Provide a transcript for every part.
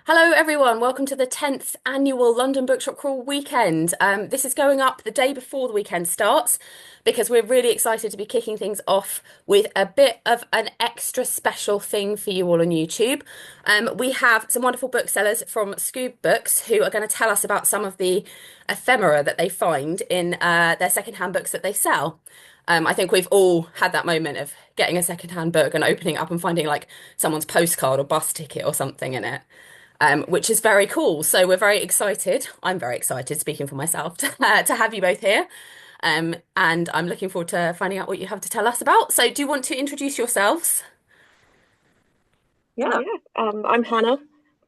Hello, everyone. Welcome to the 10th annual London Bookshop Crawl weekend. This is going up the day before the weekend starts because we're really excited to be kicking things off with a bit of an extra special thing for you all on YouTube. We have some wonderful booksellers from Skoob Books who are going to tell us about some of the ephemera that they find in their secondhand books that they sell. I think we've all had that moment of getting a secondhand book and opening it up and finding like someone's postcard or bus ticket or something in it, which is very cool. So we're very excited. I'm very excited, speaking for myself, to have you both here. And I'm looking forward to finding out what you have to tell us about. So do you want to introduce yourselves? Yeah, I'm Hannah.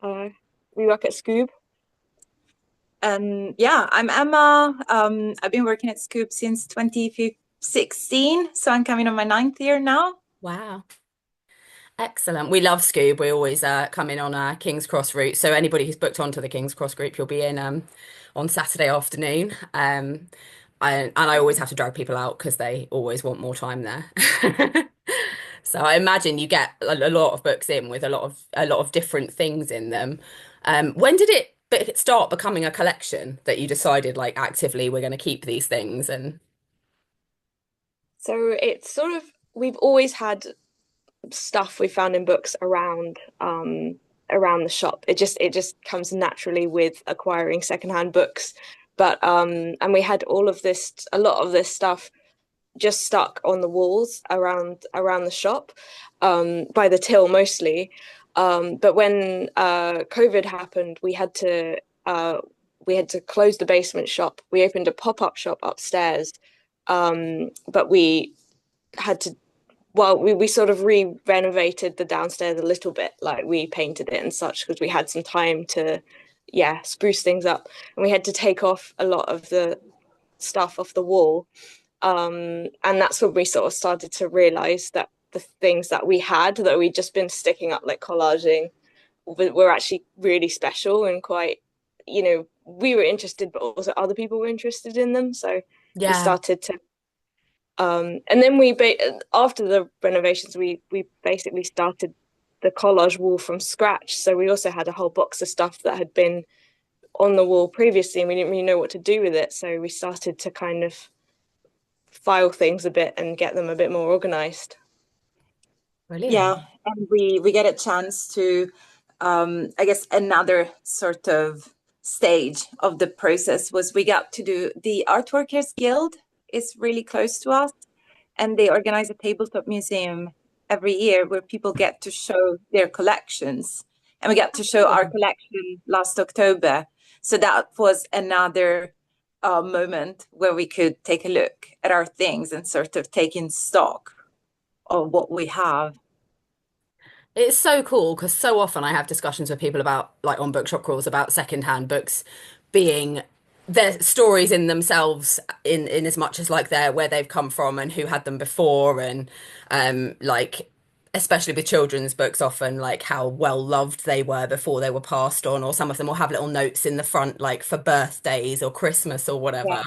Uh, we work at Skoob. Yeah, I'm Emma. I've been working at Skoob since 2016, so I'm coming on my ninth year now. Wow. Excellent. We love Scoob. We always come in on a King's Cross route. So anybody who's booked onto the King's Cross group, you'll be in on Saturday afternoon. And I always have to drag people out because they always want more time there. So I imagine you get a lot of books in with a lot of different things in them. When did it start becoming a collection that you decided like actively we're going to keep these things and So it's sort of we've always had stuff we found in books around the shop. It just comes naturally with acquiring secondhand books. But and we had a lot of this stuff just stuck on the walls around the shop, by the till mostly. But when COVID happened, we had to close the basement shop. We opened a pop-up shop upstairs, but we had to. Well, we sort of re-renovated the downstairs a little bit, like we painted it and such, because we had some time to, yeah, spruce things up, and we had to take off a lot of the stuff off the wall. And that's when we sort of started to realize that the things that we had that we'd just been sticking up, like collaging, were actually really special and quite, we were interested, but also other people were interested in them. So we yeah. started to, and then after the renovations, we basically started the collage wall from scratch. So we also had a whole box of stuff that had been on the wall previously, and we didn't really know what to do with it. So we started to kind of file things a bit and get them a bit more organized. Brilliant. Yeah, and we get a chance to, I guess another sort of stage of the process was we got to do the Art Workers Guild is really close to us, and they organize a tabletop museum every year where people get to show their collections. And we got to show our collection last October. So that was another moment where we could take a look at our things and sort of take in stock of what we have. It's so cool because so often I have discussions with people about, like on bookshop crawls, about secondhand books being their stories in themselves, in as much as like they're where they've come from and who had them before, and like especially with children's books, often like how well loved they were before they were passed on, or some of them will have little notes in the front like for birthdays or Christmas or whatever. Yeah.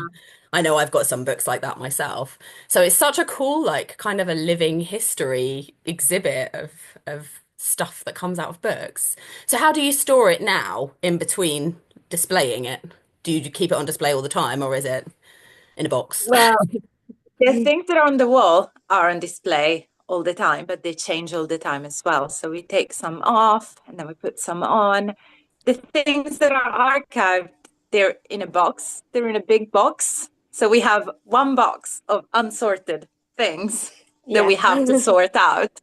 I know I've got some books like that myself. So it's such a cool, like, kind of a living history exhibit of stuff that comes out of books. So how do you store it now in between displaying it? Do you keep it on display all the time, or is it in a box? Well, the things that are on the wall are on display all the time, but they change all the time as well. So we take some off and then we put some on. The things that are archived, they're in a box, they're in a big box. So we have one box of unsorted things that we have to sort out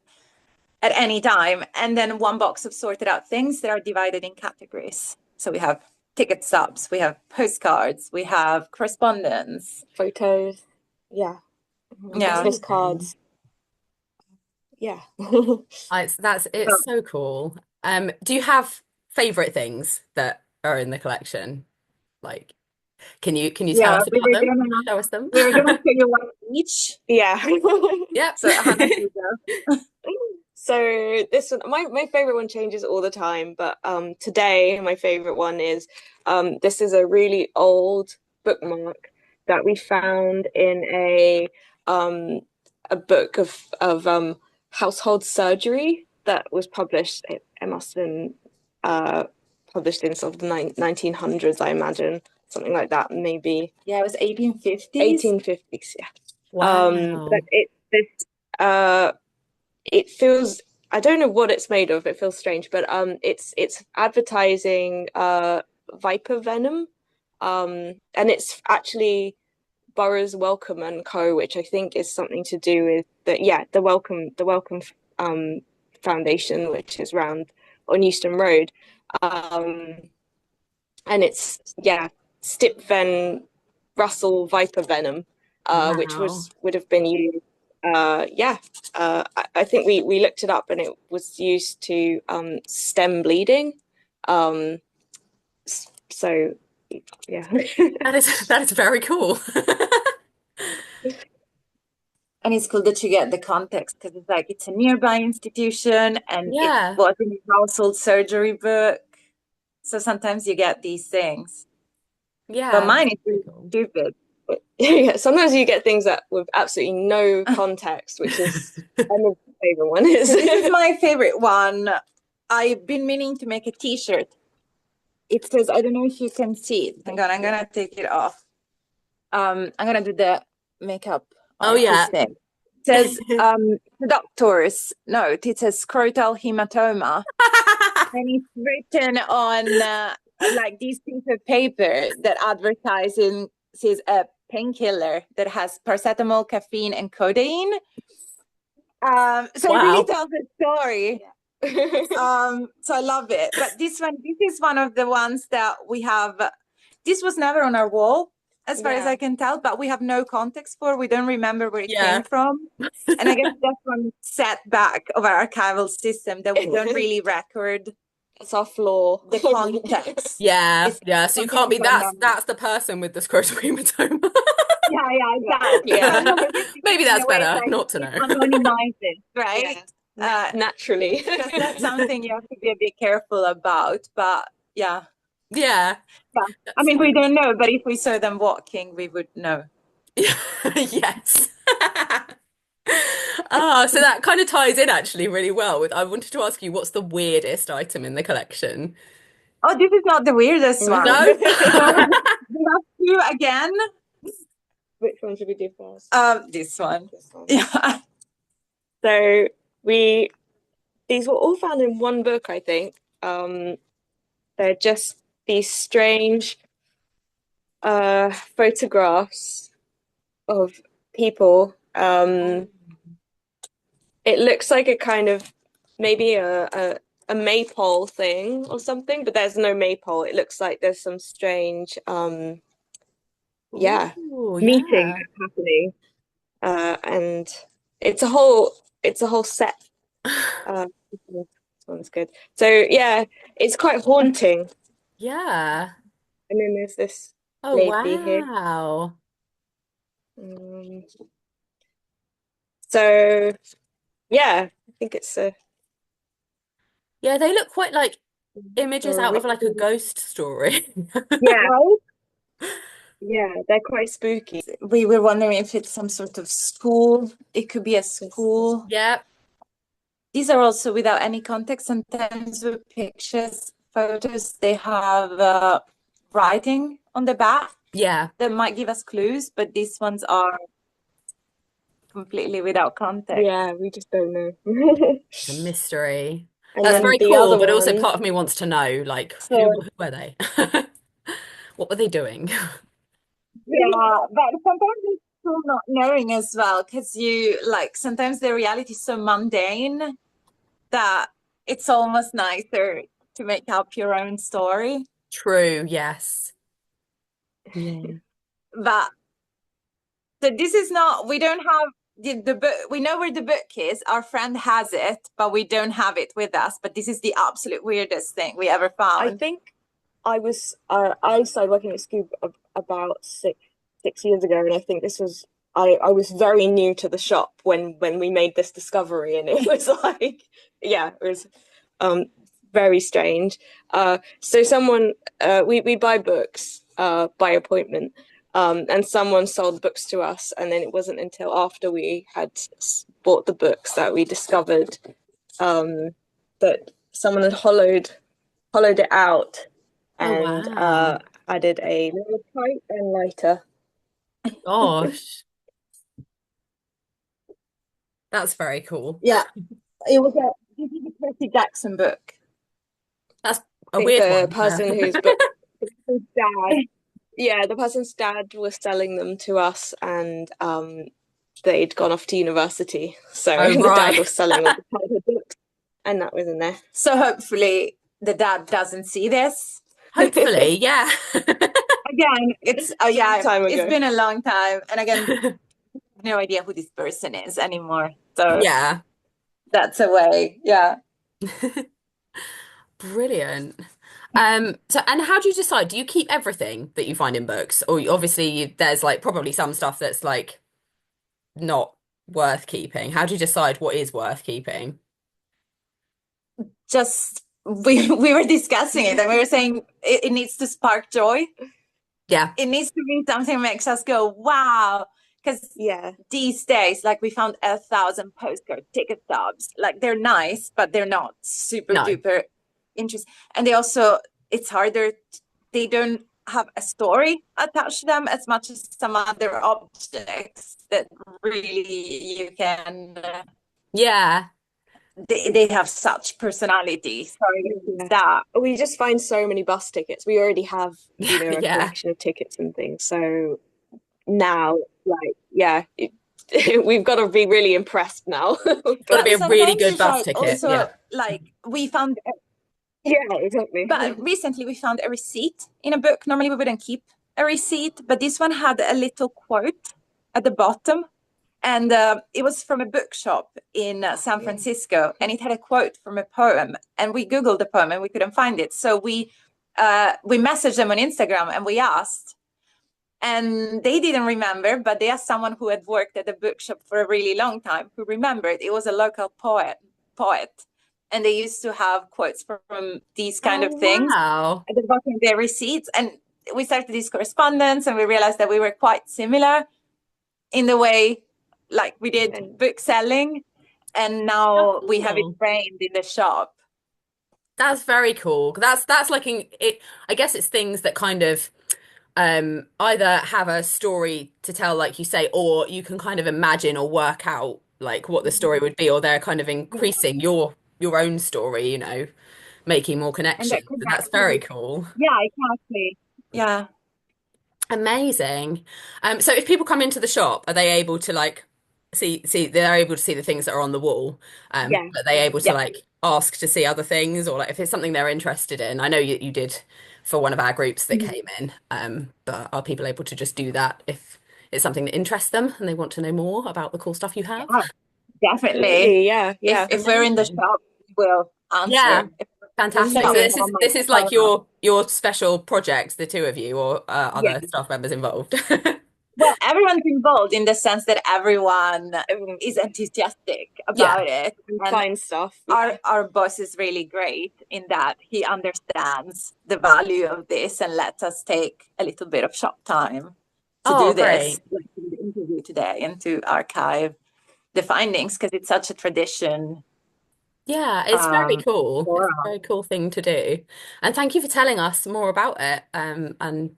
at any time, and then one box of sorted out things that are divided in categories. So we have ticket stubs, we have postcards, we have correspondence, Photos. Yeah. yeah. Christmas cards. Yeah. It's so cool. Do you have favorite things that are in the collection? Like, can you tell Yeah, us about them? Show us them. we were gonna tell you one each. Yeah. Yep. So Hannah, you go. So this one, my favorite one changes all the time, but today my favorite one is this is a really old bookmark that we found in a book of household surgery that was published. It must have been published in sort of the 1900s, I imagine, something like that, maybe. Yeah, it was 1850s. 1850s, yeah. Wow. But it feels, I don't know what it's made of. It feels strange, but it's advertising viper venom, and it's actually Burroughs Wellcome and Co, which I think is something to do with the Wellcome Foundation, which is round on Euston Road, and it's Stipven Russell viper venom, which Wow. would have been used. I think we looked it up, and it was used to stem bleeding. So yeah. That is very cool. And it's cool that you get the context because it's like it's a nearby institution and it Yeah. was in a household surgery book. So sometimes you get these things. Yeah. But mine is Very really cool. stupid. Yeah, sometimes you get things that with absolutely no context, which is my favorite one. This is my favorite one. I've been meaning to make a t-shirt. It says, I don't know if you can see it. Hang on, I'm gonna take it off. I'm gonna do the makeup Oh yeah. thing. It says the doctor's note. It says scrotal hematoma. And it's written on like this piece of paper that advertises a painkiller that has paracetamol, caffeine, and codeine. So it really Wow. tells a story. So I love it. But this is one of the ones that we have. This was never on our wall, as far as I can tell, but we have no context for. We don't remember where it came from. And I guess that's one setback of our archival system that we don't really record. That's our flaw. The context. Yeah. So you can't be that's the person with the scrotal hematoma. Yeah, exactly. Yeah. Maybe that's better not to know. Anonymize it, right? Naturally. That's something you have to be a bit careful about, but yeah. Yeah. I mean, we don't know, but if we saw them walking, we would know. Yes. So that kind of ties in actually really well with I wanted to ask you what's the weirdest item in the collection? Oh, this is not the weirdest one. No? We have two again. Which one should we do first? This one. This one. Yeah. So these were all found in one book, I think. They're just these strange photographs of people. It looks like a kind of maybe a maypole thing or something, but there's no maypole. It looks like there's some strange Ooh, meeting happening. And it's a whole set. This one's good. So yeah, it's quite haunting. Yeah. And then there's this Oh, lady here. wow. So yeah, I think it's a Yeah, they look quite like images out of like a ghost story. Yeah, they're quite spooky. We were wondering if it's some sort of school. It could be a school. Yeah. These are also without any context. Sometimes with pictures, photos, they have writing on the back. Yeah. That might give us clues, but these ones are completely without context. Yeah, we just don't know. It's a mystery. And That's then very the cool, other but also one, part of me wants to know, like, who were they? What were they doing? Yeah, but sometimes it's still not knowing as well, because you like sometimes the reality is so mundane that it's almost nicer to make up your own story. True, yes. Yeah. But so this is not, we don't have the book, we know where the book is, our friend has it, but we don't have it with us. But this is the absolute weirdest thing we ever found. I think I started working at Skoob about six years ago, and I think this was I was very new to the shop when we made this discovery, and it was like it was very strange. So someone we buy books by appointment, and someone sold books to us, and then it wasn't until after we had bought the books that we discovered that someone had hollowed hollowed it out, Oh, and wow. added a little pipe and lighter. Gosh, that's very cool. Yeah, it was a this is a Percy Jackson book. That's I a think weird the one. person whose book, the person's dad, yeah, the person's dad was selling them to us, and they'd gone off to university, so Oh, the dad right. was selling all the childhood books, and that was in there. So hopefully the dad doesn't see this. Hopefully, yeah. Again, it's yeah, Time it's ago. been a long time, and again, no idea who this person is anymore. So Yeah. that's a way. Yeah. Brilliant. So and how do you decide? Do you keep everything that you find in books? Or obviously there's like probably some stuff that's like not worth keeping. How do you decide what is worth keeping? Just we were discussing it, and we were saying it needs to spark joy. Yeah. It needs to be something that makes us go, wow. Because Yeah, these days, like we found 1,000 postcard ticket stubs. Like they're nice, but they're not super No. duper interesting. And they also, it's harder. They don't have a story attached to them as much as some other objects that really you can. Yeah. They have such personality. So yeah. that. We just find so many bus tickets. We already have, a Yeah. collection of tickets and things. So now, like, yeah, we've got to be really impressed now. We've Got got to to be But a be, really sometimes good it's bus like ticket. also Yeah. like we found. yeah, exactly. But recently we found a receipt in a book. Normally we wouldn't keep a receipt, but this one had a little quote at the bottom. And it was from a bookshop in San Francisco, and it had a quote from a poem. And we Googled the poem and we couldn't find it. So we messaged them on Instagram and we asked. And they didn't remember, but they asked someone who had worked at the bookshop for a really long time who remembered. It was a local poet. And they used to have quotes from these kind Oh, of things wow. at the bottom of their receipts. And we started this correspondence and we realized that we were quite similar in the way like we did And book selling. And How now we have it cool. framed in the shop. That's very cool. That's like it. I guess it's things that kind of either have a story to tell, like you say, or you can kind of imagine or work out like what the story would be, or they're kind of increasing your own story, making more And that connections. could And that's very actually, cool. yeah, exactly. Yeah. Amazing. So if people come into the shop, are they able to like see they're able to see the things that are on the wall? yeah, Are they able to Yeah. like ask to see other things or like if it's something they're interested in? I know you did for one of our groups that Mhm. came in. But are people able to just do that if it's something that interests them and they want to know more about the cool stuff you have? Yeah, definitely. absolutely. Yeah, If yeah. if we're in the Amazing. shop, we'll Yeah, answer. If we're in the fantastic. shop, So we this have a is this is like microphone up. your special project, the two of you, or Yeah. other staff members involved. Well, everyone's involved in the sense that everyone Everyone is enthusiastic Yeah. about it. can And find stuff. Yeah, our boss is really great in that he understands the value of this and lets us take a little bit of shop time to Oh, do this, great. like in the interview today, and to archive the findings because it's such a tradition Yeah, it's very cool. for It's a very coul thing to do. And thank you for telling us more about it. And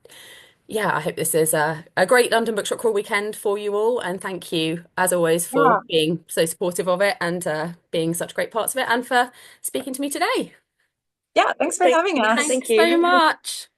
yeah, I hope this is a great London Bookshop Crawl weekend for you all. And thank you, as always, for yeah. being so supportive of it and being such great parts of it and for speaking to me today. Yeah, thanks for thank, having us. thank Thanks so you. much.